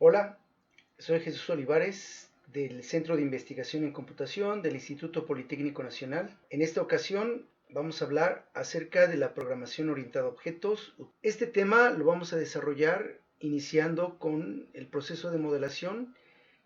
Hola, soy Jesús Olivares del Centro de Investigación en Computación del Instituto Politécnico Nacional. En esta ocasión vamos a hablar acerca de la programación orientada a objetos. Este tema lo vamos a desarrollar iniciando con el proceso de modelación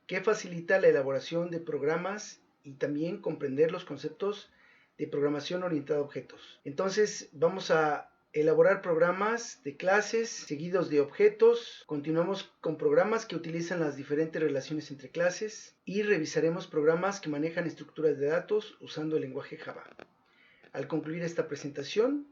que facilita la elaboración de programas y también comprender los conceptos de programación orientada a objetos. Entonces vamos a elaborar programas de clases seguidos de objetos. Continuamos con programas que utilizan las diferentes relaciones entre clases y revisaremos programas que manejan estructuras de datos usando el lenguaje Java. Al concluir esta presentación,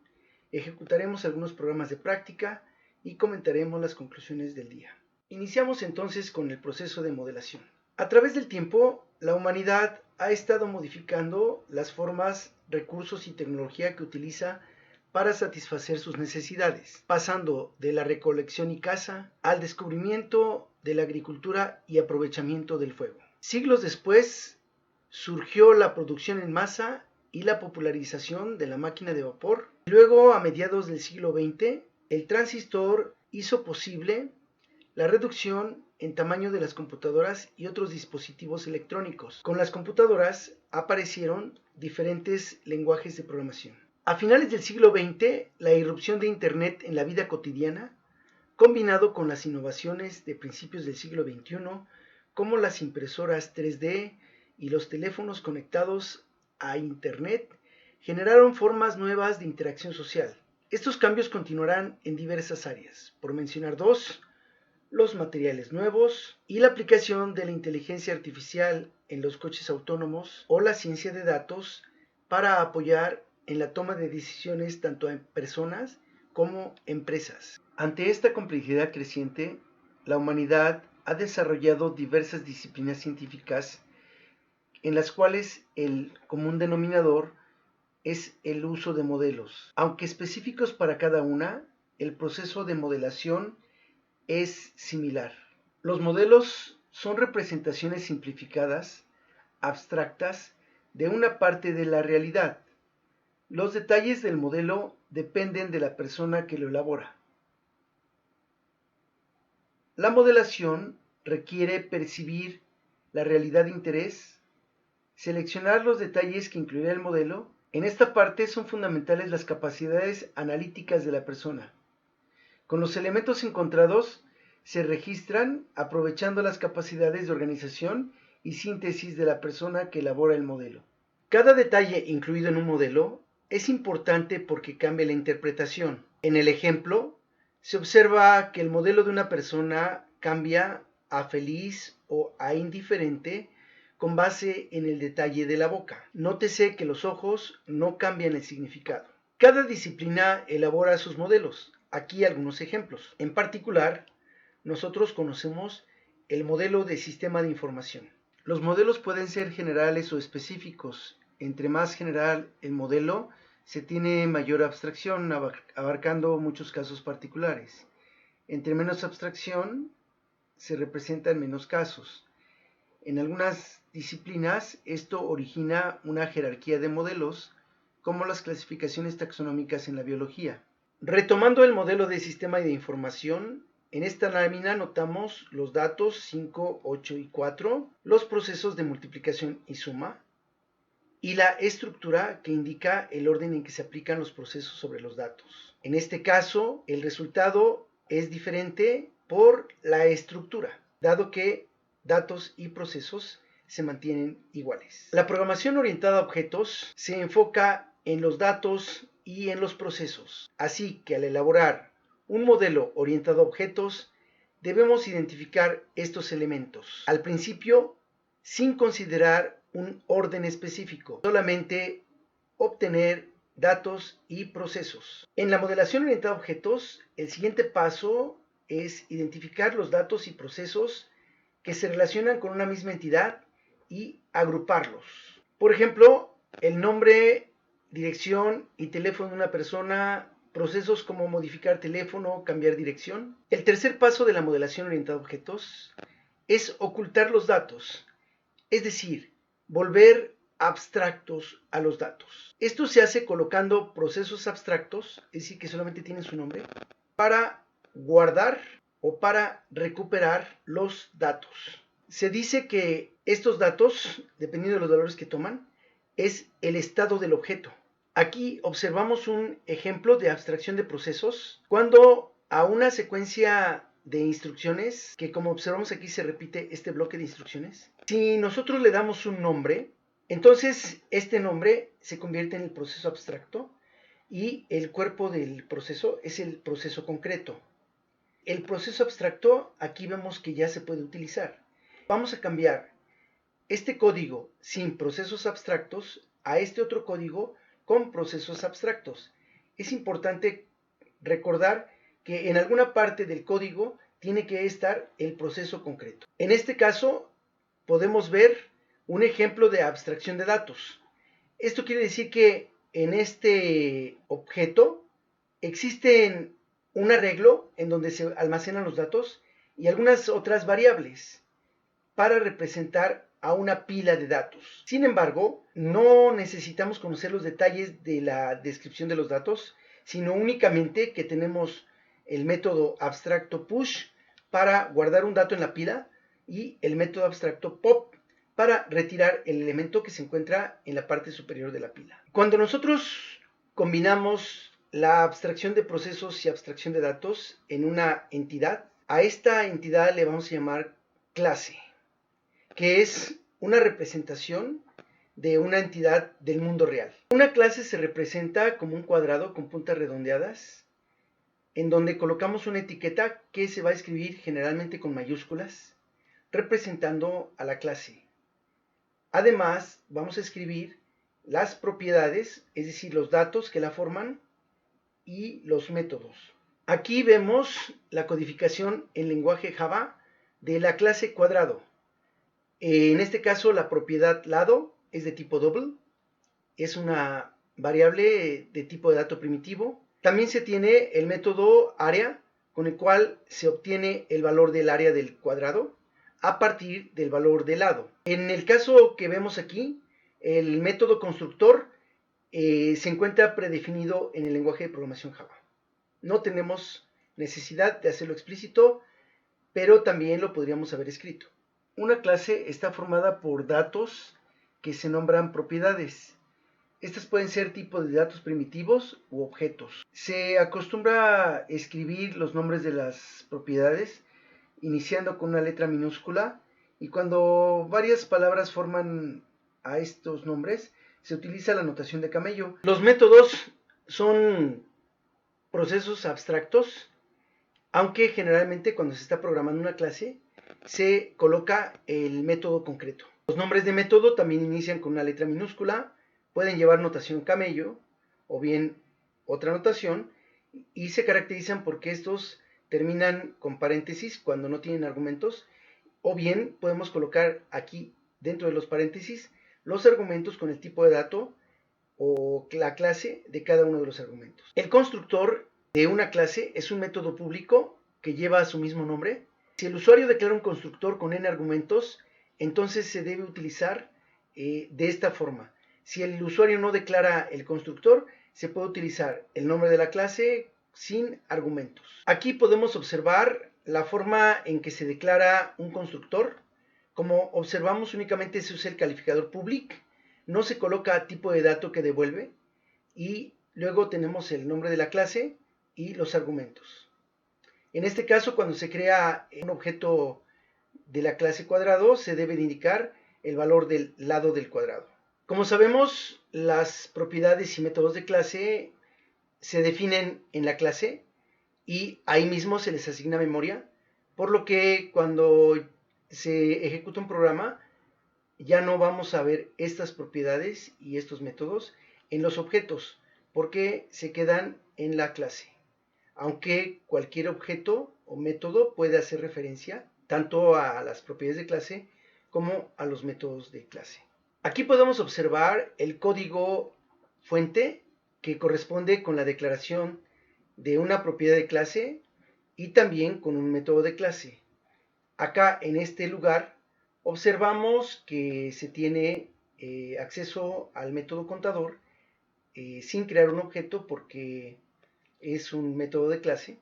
ejecutaremos algunos programas de práctica y comentaremos las conclusiones del día. Iniciamos entonces con el proceso de modelación. A través del tiempo, la humanidad ha estado modificando las formas, recursos y tecnología que utiliza para satisfacer sus necesidades, pasando de la recolección y caza al descubrimiento de la agricultura y aprovechamiento del fuego. Siglos después, surgió la producción en masa y la popularización de la máquina de vapor. Luego, a mediados del siglo XX, el transistor hizo posible la reducción en tamaño de las computadoras y otros dispositivos electrónicos. Con las computadoras aparecieron diferentes lenguajes de programación. A finales del siglo XX, la irrupción de Internet en la vida cotidiana, combinado con las innovaciones de principios del siglo XXI, como las impresoras 3D y los teléfonos conectados a Internet, generaron formas nuevas de interacción social. Estos cambios continuarán en diversas áreas. Por mencionar dos, los materiales nuevos y la aplicación de la inteligencia artificial en los coches autónomos o la ciencia de datos para apoyar en la toma de decisiones tanto en personas como empresas. Ante esta complejidad creciente, la humanidad ha desarrollado diversas disciplinas científicas en las cuales el común denominador es el uso de modelos. Aunque específicos para cada una, el proceso de modelación es similar. Los modelos son representaciones simplificadas, abstractas, de una parte de la realidad. Los detalles del modelo dependen de la persona que lo elabora. La modelación requiere percibir la realidad de interés, seleccionar los detalles que incluirá el modelo. En esta parte son fundamentales las capacidades analíticas de la persona. Con los elementos encontrados se registran aprovechando las capacidades de organización y síntesis de la persona que elabora el modelo. Cada detalle incluido en un modelo es importante porque cambia la interpretación. En el ejemplo, se observa que el modelo de una persona cambia a feliz o a indiferente con base en el detalle de la boca. Nótese que los ojos no cambian el significado. Cada disciplina elabora sus modelos. Aquí algunos ejemplos. En particular, nosotros conocemos el modelo de sistema de información. Los modelos pueden ser generales o específicos. Entre más general el modelo, se tiene mayor abstracción, abarcando muchos casos particulares. Entre menos abstracción, se representan menos casos. En algunas disciplinas, esto origina una jerarquía de modelos, como las clasificaciones taxonómicas en la biología. Retomando el modelo de sistema de información, en esta lámina notamos los datos 5, 8 y 4, los procesos de multiplicación y suma, y la estructura que indica el orden en que se aplican los procesos sobre los datos. En este caso, el resultado es diferente por la estructura, dado que datos y procesos se mantienen iguales. La programación orientada a objetos se enfoca en los datos y en los procesos, así que al elaborar un modelo orientado a objetos, debemos identificar estos elementos. Al principio, sin considerar un orden específico, solamente obtener datos y procesos. En la modelación orientada a objetos, el siguiente paso es identificar los datos y procesos que se relacionan con una misma entidad y agruparlos. Por ejemplo, el nombre, dirección y teléfono de una persona, procesos como modificar teléfono, cambiar dirección. El tercer paso de la modelación orientada a objetos es ocultar los datos, es decir, volver abstractos a los datos. Esto se hace colocando procesos abstractos, es decir, que solamente tienen su nombre, para guardar o para recuperar los datos. Se dice que estos datos, dependiendo de los valores que toman, es el estado del objeto. Aquí observamos un ejemplo de abstracción de procesos cuando a una secuencia de instrucciones, que como observamos aquí se repite este bloque de instrucciones, si nosotros le damos un nombre, entonces este nombre se convierte en el proceso abstracto y el cuerpo del proceso es el proceso concreto. El proceso abstracto aquí vemos que ya se puede utilizar. Vamos a cambiar este código sin procesos abstractos a este otro código con procesos abstractos. Es importante recordar que en alguna parte del código tiene que estar el proceso concreto. En este caso podemos ver un ejemplo de abstracción de datos. Esto quiere decir que en este objeto existe un arreglo en donde se almacenan los datos y algunas otras variables para representar a una pila de datos. Sin embargo, no necesitamos conocer los detalles de la descripción de los datos, sino únicamente que tenemos el método abstracto push para guardar un dato en la pila y el método abstracto pop para retirar el elemento que se encuentra en la parte superior de la pila. Cuando nosotros combinamos la abstracción de procesos y abstracción de datos en una entidad, a esta entidad le vamos a llamar clase, que es una representación de una entidad del mundo real. Una clase se representa como un cuadrado con puntas redondeadas, en donde colocamos una etiqueta que se va a escribir generalmente con mayúsculas, representando a la clase. Además, vamos a escribir las propiedades, es decir, los datos que la forman y los métodos. Aquí vemos la codificación en lenguaje Java de la clase cuadrado. En este caso, la propiedad lado es de tipo double, es una variable de tipo de dato primitivo. También se tiene el método área, con el cual se obtiene el valor del área del cuadrado a partir del valor del lado. En el caso que vemos aquí, el método constructor se encuentra predefinido en el lenguaje de programación Java. No tenemos necesidad de hacerlo explícito, pero también lo podríamos haber escrito. Una clase está formada por datos que se nombran propiedades. Estas pueden ser tipos de datos primitivos u objetos. Se acostumbra a escribir los nombres de las propiedades iniciando con una letra minúscula, y cuando varias palabras forman a estos nombres se utiliza la notación de camello. Los métodos son procesos abstractos, aunque generalmente cuando se está programando una clase se coloca el método concreto. Los nombres de método también inician con una letra minúscula, pueden llevar notación camello o bien otra notación, y se caracterizan porque estos terminan con paréntesis cuando no tienen argumentos, o bien podemos colocar aquí dentro de los paréntesis los argumentos con el tipo de dato o la clase de cada uno de los argumentos. El constructor de una clase es un método público que lleva su mismo nombre. Si el usuario declara un constructor con n argumentos, entonces se debe utilizar de esta forma. Si el usuario no declara el constructor, se puede utilizar el nombre de la clase sin argumentos. Aquí podemos observar la forma en que se declara un constructor. Como observamos, únicamente se usa el calificador public, no se coloca tipo de dato que devuelve, y luego tenemos el nombre de la clase y los argumentos. En este caso, cuando se crea un objeto de la clase cuadrado, se debe de indicar el valor del lado del cuadrado. Como sabemos, las propiedades y métodos de clase se definen en la clase y ahí mismo se les asigna memoria, por lo que cuando se ejecuta un programa ya no vamos a ver estas propiedades y estos métodos en los objetos, porque se quedan en la clase, aunque cualquier objeto o método puede hacer referencia tanto a las propiedades de clase como a los métodos de clase. Aquí podemos observar el código fuente que corresponde con la declaración de una propiedad de clase y también con un método de clase. Acá en este lugar observamos que se tiene acceso al método contador sin crear un objeto porque es un método de clase.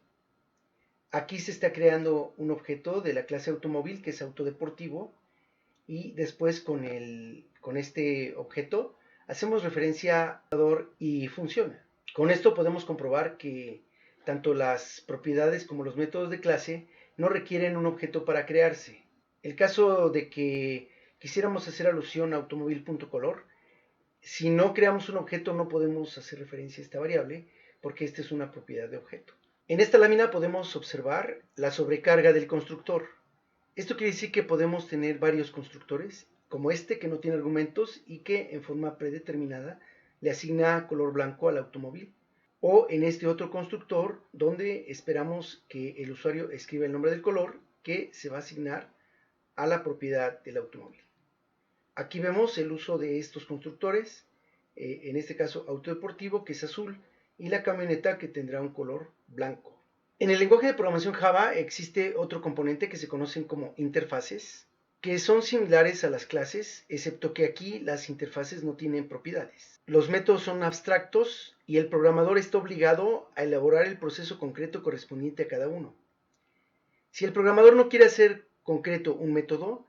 Aquí se está creando un objeto de la clase automóvil que es autodeportivo y después con este objeto hacemos referencia al jugador y funciona. Con esto podemos comprobar que tanto las propiedades como los métodos de clase no requieren un objeto para crearse. El caso de que quisiéramos hacer alusión a automóvil.color, si no creamos un objeto no podemos hacer referencia a esta variable porque esta es una propiedad de objeto. En esta lámina podemos observar la sobrecarga del constructor. Esto quiere decir que podemos tener varios constructores, como este que no tiene argumentos y que en forma predeterminada le asigna color blanco al automóvil, o en este otro constructor donde esperamos que el usuario escriba el nombre del color que se va a asignar a la propiedad del automóvil. Aquí vemos el uso de estos constructores, en este caso autodeportivo que es azul y la camioneta que tendrá un color blanco. En el lenguaje de programación Java existe otro componente que se conocen como interfaces, que son similares a las clases, excepto que aquí las interfaces no tienen propiedades. Los métodos son abstractos y el programador está obligado a elaborar el proceso concreto correspondiente a cada uno. Si el programador no quiere hacer concreto un método,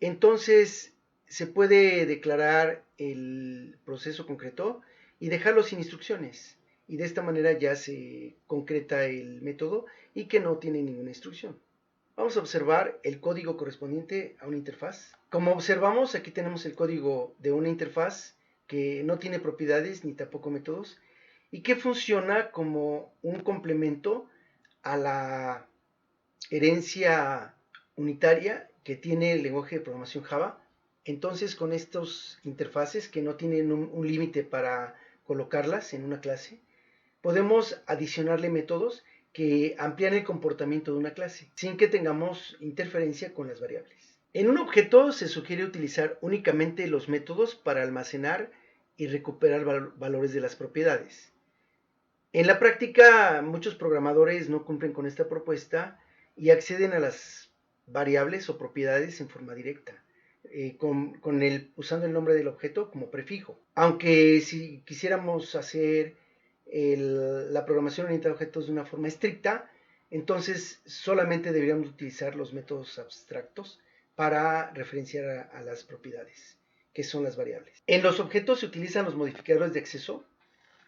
entonces se puede declarar el proceso concreto y dejarlo sin instrucciones. Y de esta manera ya se concreta el método y que no tiene ninguna instrucción. Vamos a observar el código correspondiente a una interfaz. Como observamos, aquí tenemos el código de una interfaz que no tiene propiedades ni tampoco métodos y que funciona como un complemento a la herencia unitaria que tiene el lenguaje de programación Java. Entonces, con estos interfaces que no tienen un límite para colocarlas en una clase, podemos adicionarle métodos que amplían el comportamiento de una clase, sin que tengamos interferencia con las variables. En un objeto se sugiere utilizar únicamente los métodos para almacenar y recuperar valores de las propiedades. En la práctica, muchos programadores no cumplen con esta propuesta y acceden a las variables o propiedades en forma directa, usando el nombre del objeto como prefijo. Aunque si quisiéramos hacer la programación orientada a objetos de una forma estricta, entonces solamente deberíamos utilizar los métodos abstractos para referenciar a las propiedades, que son las variables. En los objetos se utilizan los modificadores de acceso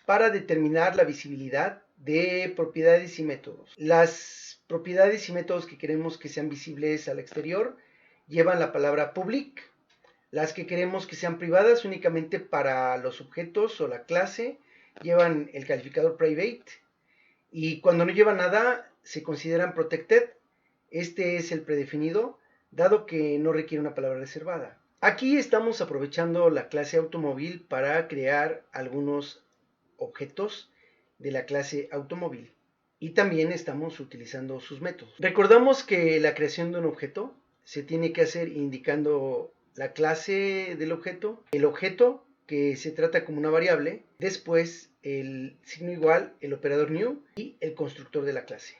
para determinar la visibilidad de propiedades y métodos. Las propiedades y métodos que queremos que sean visibles al exterior llevan la palabra public. Las que queremos que sean privadas únicamente para los objetos o la clase llevan el calificador private. Y cuando no lleva nada se consideran protected. Este es el predefinido, dado que no requiere una palabra reservada. Aquí estamos aprovechando la clase automóvil para crear algunos objetos de la clase automóvil y también estamos utilizando sus métodos. Recordamos que la creación de un objeto se tiene que hacer indicando la clase del objeto, el objeto que se trata como una variable, después el signo igual, el operador new y el constructor de la clase.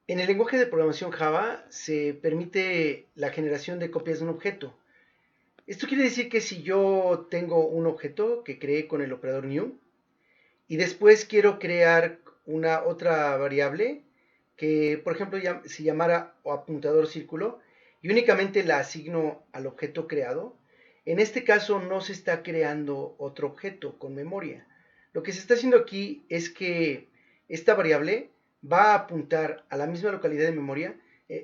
En el lenguaje de programación Java se permite la generación de copias de un objeto. Esto quiere decir que si yo tengo un objeto que creé con el operador new y después quiero crear una otra variable que, por ejemplo, se llamara apuntador círculo y únicamente la asigno al objeto creado, en este caso no se está creando otro objeto con memoria. Lo que se está haciendo aquí es que esta variable va a apuntar a la misma localidad de memoria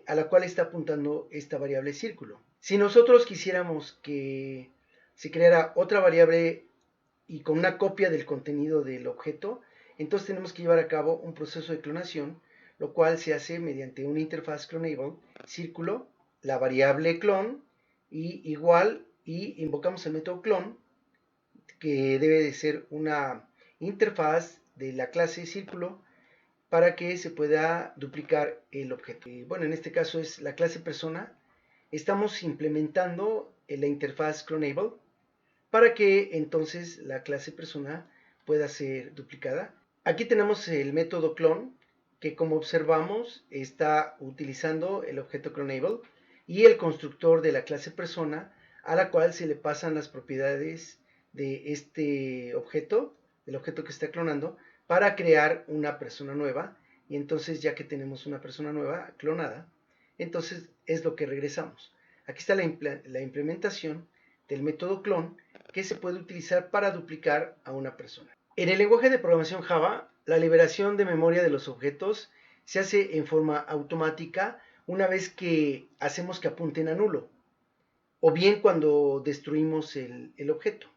a la cual está apuntando esta variable círculo. Si nosotros quisiéramos que se creara otra variable y con una copia del contenido del objeto, entonces tenemos que llevar a cabo un proceso de clonación, lo cual se hace mediante una interfaz clonable, círculo, la variable clon y igual, y invocamos el método clon, que debe de ser una interfaz de la clase círculo para que se pueda duplicar el objeto. Bueno, en este caso es la clase persona. Estamos implementando la interfaz clonable para que entonces la clase persona pueda ser duplicada. Aquí tenemos el método clone que, como observamos, está utilizando el objeto clonable y el constructor de la clase persona a la cual se le pasan las propiedades de este objeto, del objeto que está clonando, para crear una persona nueva y entonces ya que tenemos una persona nueva clonada, entonces es lo que regresamos. Aquí está la implementación del método clon que se puede utilizar para duplicar a una persona. En el lenguaje de programación Java, la liberación de memoria de los objetos se hace en forma automática una vez que hacemos que apunten a nulo, o bien cuando destruimos el objeto,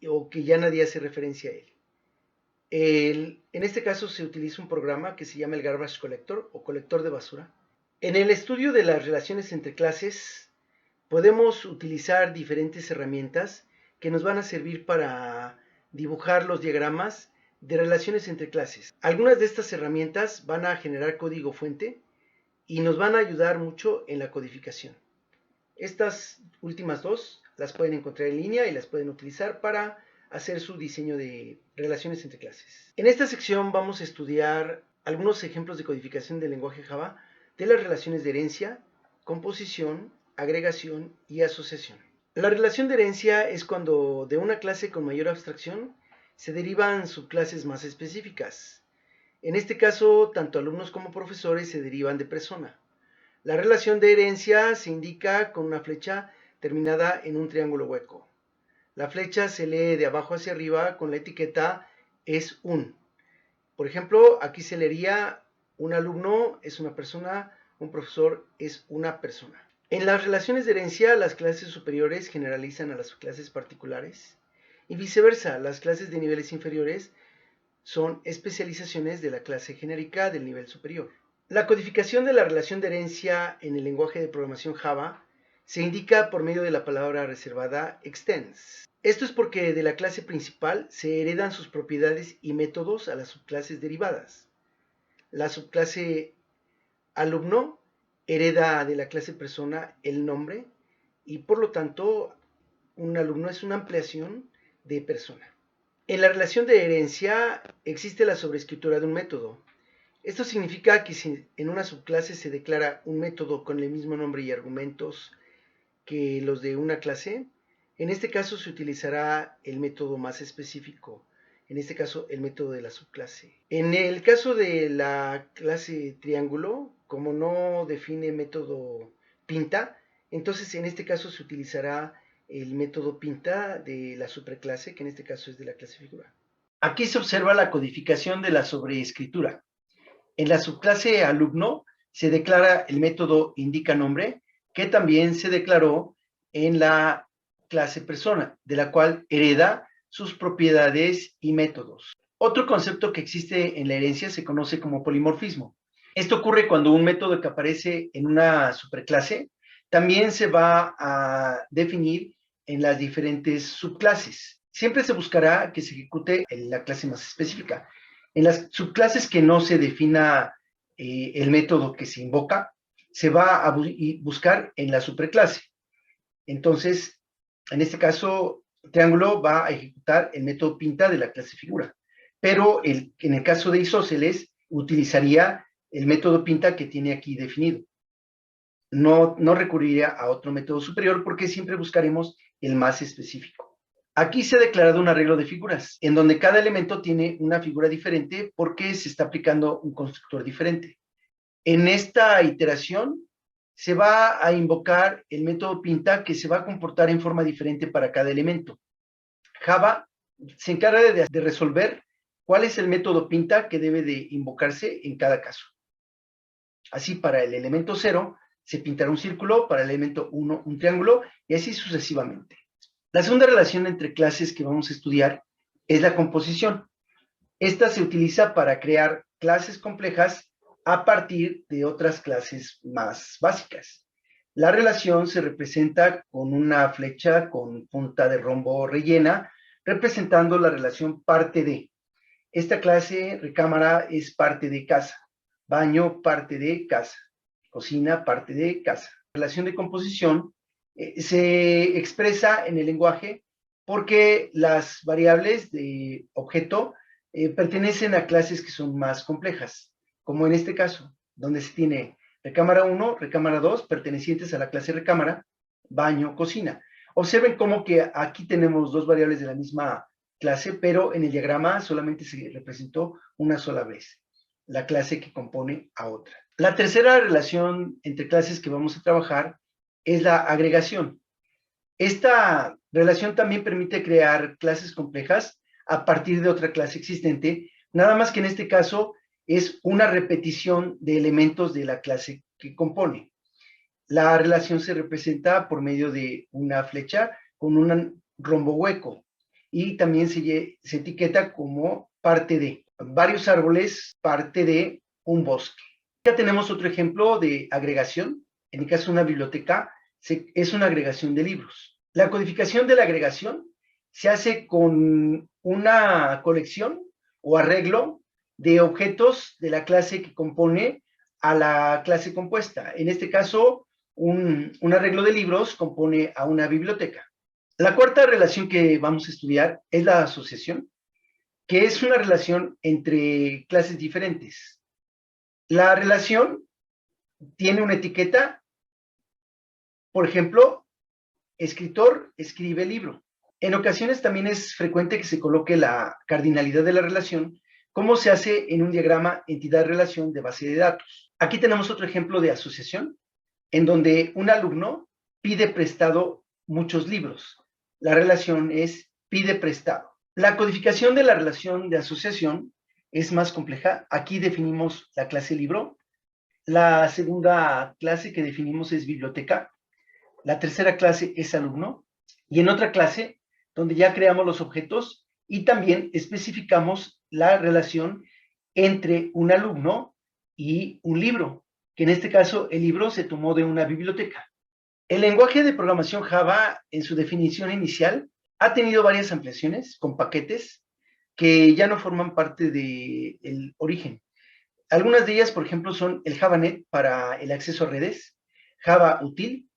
o que ya nadie hace referencia a él. En este caso se utiliza un programa que se llama el Garbage Collector o colector de basura. En el estudio de las relaciones entre clases podemos utilizar diferentes herramientas que nos van a servir para dibujar los diagramas de relaciones entre clases. Algunas de estas herramientas van a generar código fuente y nos van a ayudar mucho en la codificación. Estas últimas dos las pueden encontrar en línea y las pueden utilizar para hacer su diseño de relaciones entre clases. En esta sección vamos a estudiar algunos ejemplos de codificación del lenguaje Java de las relaciones de herencia, composición, agregación y asociación. La relación de herencia es cuando de una clase con mayor abstracción se derivan subclases más específicas. En este caso, tanto alumnos como profesores se derivan de persona. La relación de herencia se indica con una flecha terminada en un triángulo hueco. La flecha se lee de abajo hacia arriba con la etiqueta es un. Por ejemplo, aquí se leería un alumno es una persona, un profesor es una persona. En las relaciones de herencia, las clases superiores generalizan a las clases particulares y viceversa, las clases de niveles inferiores son especializaciones de la clase genérica del nivel superior. La codificación de la relación de herencia en el lenguaje de programación Java se indica por medio de la palabra reservada extends. Esto es porque de la clase principal se heredan sus propiedades y métodos a las subclases derivadas. La subclase alumno hereda de la clase persona el nombre y por lo tanto un alumno es una ampliación de persona. En la relación de herencia existe la sobreescritura de un método. Esto significa que si en una subclase se declara un método con el mismo nombre y argumentos que los de una clase, en este caso se utilizará el método más específico, en este caso el método de la subclase. En el caso de la clase triángulo, como no define método pinta, entonces en este caso se utilizará el método pinta de la superclase, que en este caso es de la clase figura. Aquí se observa la codificación de la sobreescritura. En la subclase alumno se declara el método indica nombre, que también se declaró en la clase persona, de la cual hereda sus propiedades y métodos. Otro concepto que existe en la herencia se conoce como polimorfismo. Esto ocurre cuando un método que aparece en una superclase también se va a definir en las diferentes subclases. Siempre se buscará que se ejecute en la clase más específica. En las subclases que no se defina el método que se invoca, se va a buscar en la superclase. Entonces, en este caso, triángulo va a ejecutar el método pinta de la clase figura. Pero en el caso de isósceles, utilizaría el método pinta que tiene aquí definido. No recurriría a otro método superior porque siempre buscaremos el más específico. Aquí se ha declarado un arreglo de figuras, en donde cada elemento tiene una figura diferente porque se está aplicando un constructor diferente. En esta iteración se va a invocar el método pinta que se va a comportar en forma diferente para cada elemento. Java se encarga de resolver cuál es el método pinta que debe de invocarse en cada caso. Así, para el elemento 0 se pintará un círculo, para el elemento 1 un triángulo y así sucesivamente. La segunda relación entre clases que vamos a estudiar es la composición. Esta se utiliza para crear clases complejas a partir de otras clases más básicas. La relación se representa con una flecha con punta de rombo rellena, representando la relación parte de. Esta clase recámara es parte de casa, baño parte de casa, cocina parte de casa. La relación de composición se expresa en el lenguaje porque las variables de objeto pertenecen a clases que son más complejas, como en este caso, donde se tiene recámara 1, recámara 2, pertenecientes a la clase recámara, baño, cocina. Observen cómo que aquí tenemos dos variables de la misma clase, pero en el diagrama solamente se representó una sola vez. la clase que compone a otra. La tercera relación entre clases que vamos a trabajar es la agregación. Esta relación también permite crear clases complejas a partir de otra clase existente, nada más que en este caso es una repetición de elementos de la clase que compone. La relación se representa por medio de una flecha con un rombo hueco y también se etiqueta como parte de varios árboles, parte de un bosque. Ya tenemos otro ejemplo de agregación. En el caso de una biblioteca, es una agregación de libros. La codificación de la agregación se hace con una colección o arreglo de objetos de la clase que compone a la clase compuesta. En este caso, un arreglo de libros compone a una biblioteca. La cuarta relación que vamos a estudiar es la asociación, que es una relación entre clases diferentes. La relación tiene una etiqueta, por ejemplo, escritor escribe libro. En ocasiones también es frecuente que se coloque la cardinalidad de la relación, como se hace en un diagrama entidad-relación de base de datos. Aquí tenemos otro ejemplo de asociación, en donde un alumno pide prestado muchos libros. La relación es pide prestado. La codificación de la relación de asociación es más compleja. Aquí definimos la clase libro. La segunda clase que definimos es biblioteca. La tercera clase es alumno. Y en otra clase, donde ya creamos los objetos y también especificamos la relación entre un alumno y un libro, que en este caso el libro se tomó de una biblioteca. El lenguaje de programación Java, en su definición inicial, ha tenido varias ampliaciones con paquetes que ya no forman parte del origen. Algunas de ellas, por ejemplo, son el JavaNet para el acceso a redes, Java Util,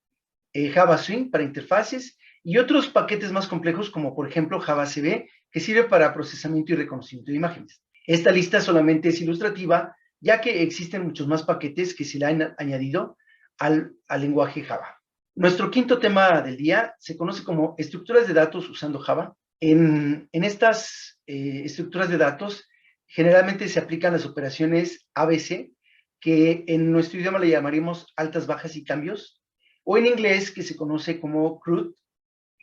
Java Swing para interfaces y otros paquetes más complejos como por ejemplo Java CB, que sirve para procesamiento y reconocimiento de imágenes. Esta lista solamente es ilustrativa, ya que existen muchos más paquetes que se le han añadido al lenguaje Java. Nuestro quinto tema del día se conoce como estructuras de datos usando Java. En estas estructuras de datos generalmente se aplican las operaciones ABC, que en nuestro idioma le llamaríamos altas, bajas y cambios, o en inglés que se conoce como CRUD,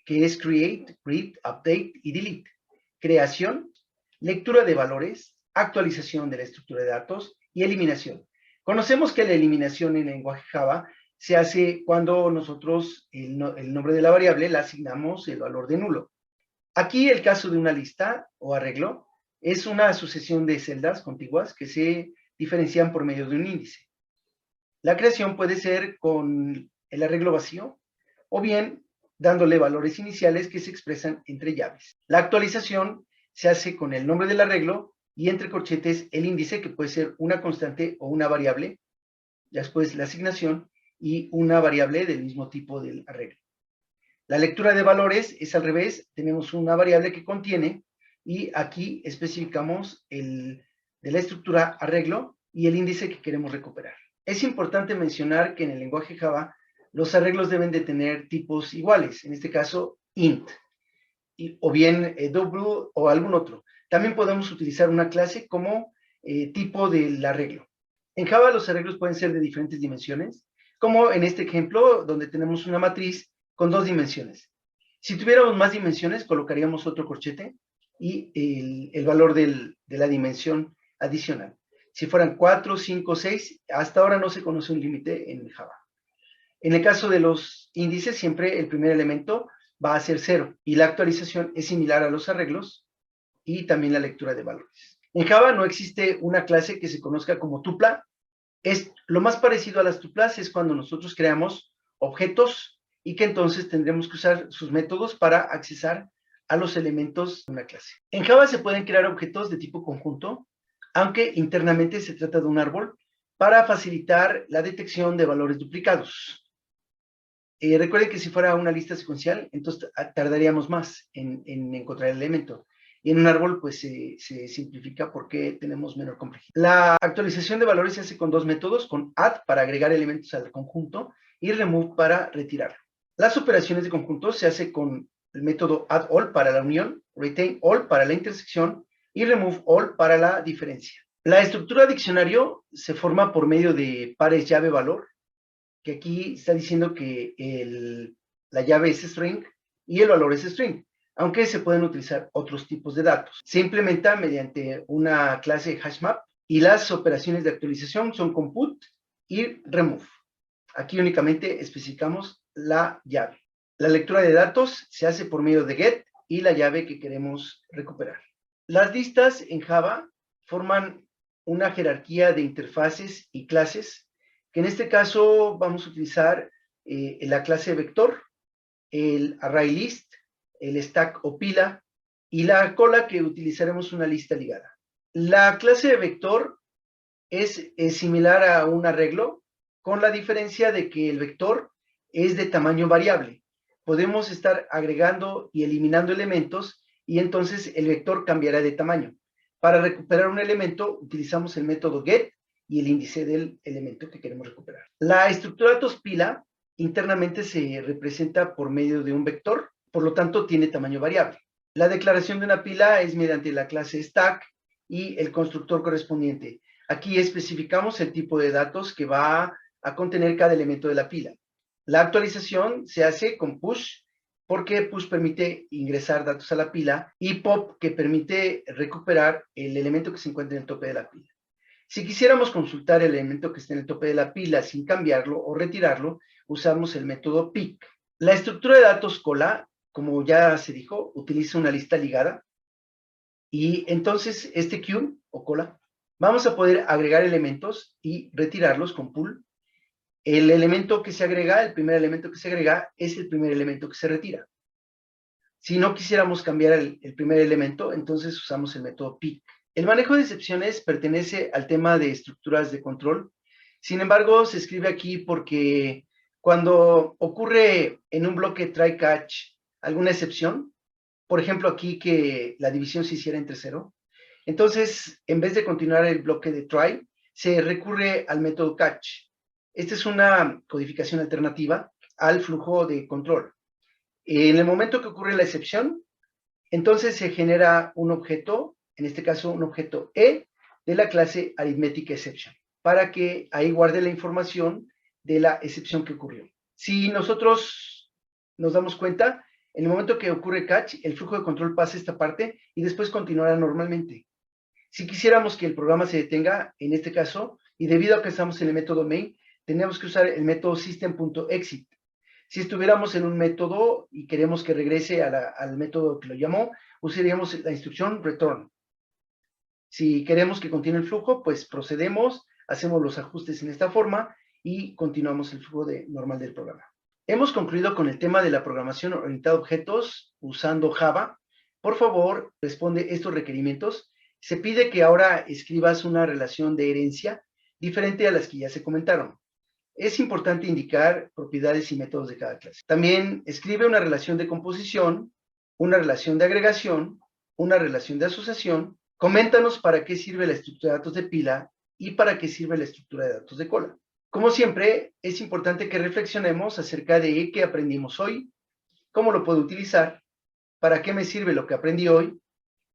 que es Create, Read, Update y Delete. Creación, lectura de valores, actualización de la estructura de datos y eliminación. Conocemos que la eliminación en el lenguaje Java se hace cuando nosotros el nombre de la variable le asignamos el valor de nulo. Aquí el caso de una lista o arreglo es una asociación de celdas contiguas que se diferencian por medio de un índice. La creación puede ser con el arreglo vacío o bien dándole valores iniciales que se expresan entre llaves. La actualización se hace con el nombre del arreglo y entre corchetes el índice, que puede ser una constante o una variable, después la asignación y una variable del mismo tipo del arreglo. La lectura de valores es al revés, tenemos una variable que contiene y aquí especificamos de la estructura arreglo y el índice que queremos recuperar. Es importante mencionar que en el lenguaje Java los arreglos deben de tener tipos iguales, en este caso int, o bien double o algún otro. También podemos utilizar una clase como tipo del arreglo. En Java los arreglos pueden ser de diferentes dimensiones, como en este ejemplo donde tenemos una matriz con 2 dimensiones. Si tuviéramos más dimensiones, colocaríamos otro corchete y el valor de la dimensión adicional. Si fueran 4, 5, 6, hasta ahora no se conoce un límite en Java. En el caso de los índices, siempre el primer elemento va a ser 0 y la actualización es similar a los arreglos y también la lectura de valores. En Java no existe una clase que se conozca como tupla. Lo más parecido a las tuplas es cuando nosotros creamos objetos y que entonces tendremos que usar sus métodos para accesar a los elementos de una clase. En Java se pueden crear objetos de tipo conjunto, aunque internamente se trata de un árbol, para facilitar la detección de valores duplicados. Recuerden que si fuera una lista secuencial, entonces tardaríamos más en encontrar el elemento. Y en un árbol, pues se simplifica porque tenemos menor complejidad. La actualización de valores se hace con 2 métodos, con add para agregar elementos al conjunto y remove para retirarlo. Las operaciones de conjunto se hace con el método add all para la unión, retain all para la intersección y remove all para la diferencia. La estructura diccionario se forma por medio de pares llave-valor, que aquí está diciendo que la llave es string y el valor es string, aunque se pueden utilizar otros tipos de datos. Se implementa mediante una clase hashmap y las operaciones de actualización son compute y remove. Aquí únicamente especificamos la llave. La lectura de datos se hace por medio de get y la llave que queremos recuperar. Las listas en Java forman una jerarquía de interfaces y clases, que en este caso vamos a utilizar la clase vector, el array list, el stack o pila, y la cola, que utilizaremos una lista ligada. La clase de vector es similar a un arreglo, con la diferencia de que el vector es de tamaño variable. Podemos estar agregando y eliminando elementos y entonces el vector cambiará de tamaño. Para recuperar un elemento utilizamos el método get y el índice del elemento que queremos recuperar. La estructura de datos pila internamente se representa por medio de un vector, por lo tanto tiene tamaño variable. La declaración de una pila es mediante la clase stack y el constructor correspondiente. Aquí especificamos el tipo de datos que va a contener cada elemento de la pila. La actualización se hace con push, porque push permite ingresar datos a la pila, y pop, que permite recuperar el elemento que se encuentra en el tope de la pila. Si quisiéramos consultar el elemento que está en el tope de la pila sin cambiarlo o retirarlo, usamos el método pick. La estructura de datos cola, como ya se dijo, utiliza una lista ligada, y entonces este queue o cola, vamos a poder agregar elementos y retirarlos con pull. El elemento que se agrega, el primer elemento que se agrega, es el primer elemento que se retira. Si no quisiéramos cambiar el primer elemento, entonces usamos el método pick. El manejo de excepciones pertenece al tema de estructuras de control. Sin embargo, se escribe aquí porque cuando ocurre en un bloque try-catch alguna excepción, por ejemplo aquí que la división se hiciera entre 0, entonces en vez de continuar el bloque de try, se recurre al método catch. Esta es una codificación alternativa al flujo de control. En el momento que ocurre la excepción, entonces se genera un objeto, en este caso un objeto E, de la clase arithmeticException, para que ahí guarde la información de la excepción que ocurrió. Si nosotros nos damos cuenta, en el momento que ocurre catch, el flujo de control pasa esta parte y después continuará normalmente. Si quisiéramos que el programa se detenga, en este caso, y debido a que estamos en el método main, tenemos que usar el método system.exit. Si estuviéramos en un método y queremos que regrese al método que lo llamó, usaríamos la instrucción return. Si queremos que continúe el flujo, pues procedemos, hacemos los ajustes en esta forma y continuamos el flujo normal del programa. Hemos concluido con el tema de la programación orientada a objetos usando Java. Por favor, responde estos requerimientos. Se pide que ahora escribas una relación de herencia diferente a las que ya se comentaron. Es importante indicar propiedades y métodos de cada clase. También escribe una relación de composición, una relación de agregación, una relación de asociación. Coméntanos para qué sirve la estructura de datos de pila y para qué sirve la estructura de datos de cola. Como siempre, es importante que reflexionemos acerca de qué aprendimos hoy, cómo lo puedo utilizar, para qué me sirve lo que aprendí hoy,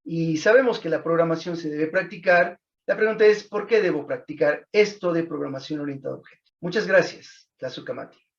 y sabemos que la programación se debe practicar. La pregunta es, ¿por qué debo practicar esto de programación orientada a objetos? Muchas gracias, Kazukamati.